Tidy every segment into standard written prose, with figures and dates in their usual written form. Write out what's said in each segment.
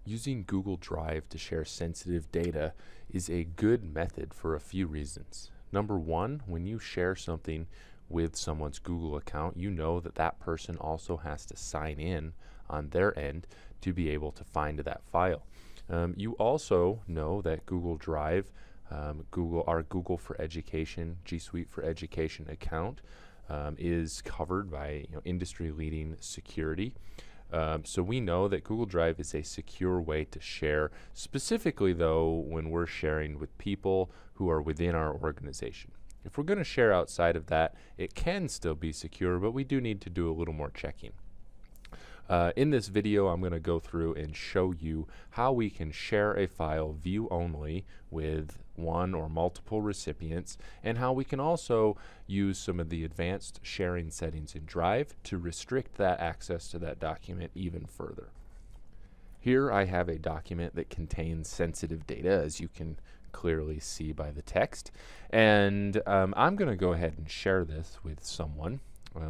Using Google Drive to share sensitive data is a good method for a few reasons. Number one, when you share something with someone's Google account, you know that that person also has to sign in on their end to be able to find that file. You also know that Google Drive, our Google for Education, G Suite for Education account is covered by industry-leading security. So we know that Google Drive is a secure way to share, specifically though when we're sharing with people who are within our organization. If we're going to share outside of that, it can still be secure, but we do need to do a little more checking. In this video, I'm going to go through and show you how we can share a file view only with one or multiple recipients, and how we can also use some of the advanced sharing settings in Drive to restrict that access to that document even further. Here I have a document that contains sensitive data, as you can clearly see by the text, and I'm going to go ahead and share this with someone.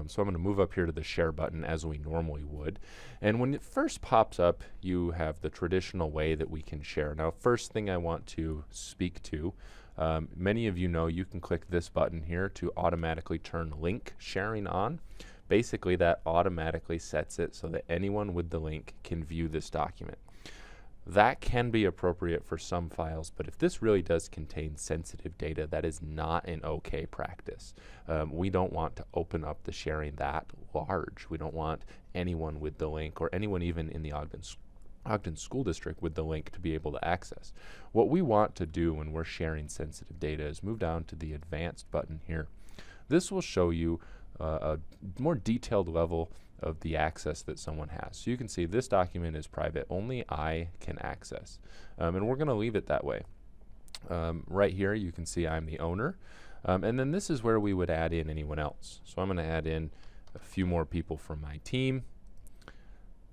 So I'm going to move up here to the share button as we normally would. And when it first pops up, you have the traditional way that we can share. Now, first thing I want to speak to, many of you know you can click this button here to automatically turn link sharing on. Basically, that automatically sets it so that anyone with the link can view this document. That can be appropriate for some files, but if this really does contain sensitive data, that is not an okay practice. We don't want to open up the sharing that large. We don't want anyone with the link, or anyone even in the Ogden School District with the link, to be able to access. What we want to do when we're sharing sensitive data is move down to the advanced button here. This will show you a more detailed level of the access that someone has. So you can see this document is private, only I can access. And we're going to leave it that way. Right here you can see I'm the owner. And then this is where we would add in anyone else. So I'm going to add in a few more people from my team,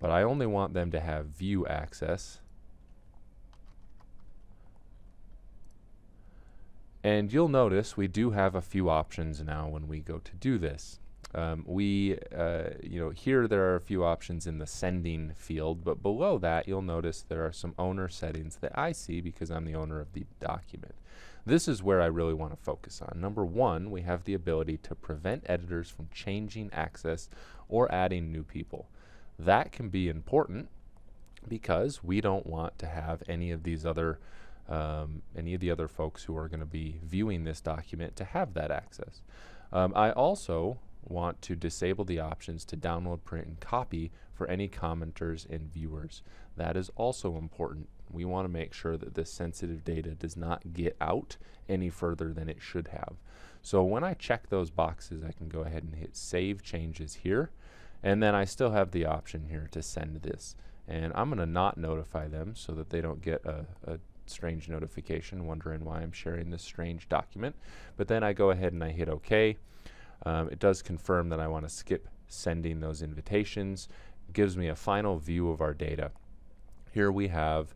but I only want them to have view access. And you'll notice we do have a few options now when we go to do this. Here there are a few options in the sending field, but below that you'll notice there are some owner settings that I see because I'm the owner of the document. This is where I really want to focus on. Number one, we have the ability to prevent editors from changing access or adding new people. That can be important because we don't want to have any of the other folks who are going to be viewing this document to have that access. I also want to disable the options to download, print, and copy for any commenters and viewers. That is also important. We want to make sure that this sensitive data does not get out any further than it should have. So when I check those boxes, I can go ahead and hit Save Changes here, and then I still have the option here to send this. And I'm going to not notify them so that they don't get a strange notification wondering why I'm sharing this strange document. But then I go ahead and I hit OK. It does confirm that I want to skip sending those invitations. It gives me a final view of our data. Here we have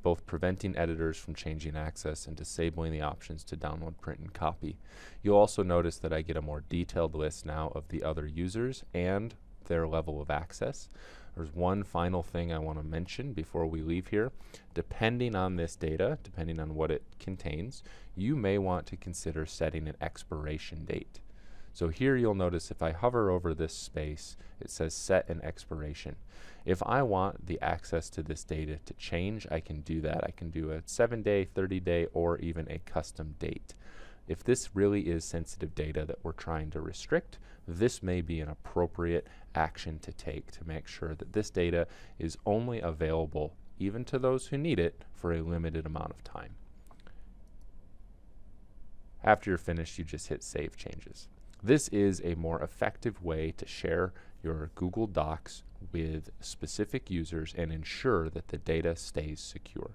both preventing editors from changing access and disabling the options to download, print, and copy. You'll also notice that I get a more detailed list now of the other users and their level of access. There's one final thing I want to mention before we leave here. Depending on this data, depending on what it contains, you may want to consider setting an expiration date. So here you'll notice if I hover over this space, it says set an expiration. If I want the access to this data to change, I can do that. I can do a 7-day, 30-day, or even a custom date. If this really is sensitive data that we're trying to restrict, this may be an appropriate action to take to make sure that this data is only available even to those who need it for a limited amount of time. After you're finished, you just hit Save Changes. This is a more effective way to share your Google Docs with specific users and ensure that the data stays secure.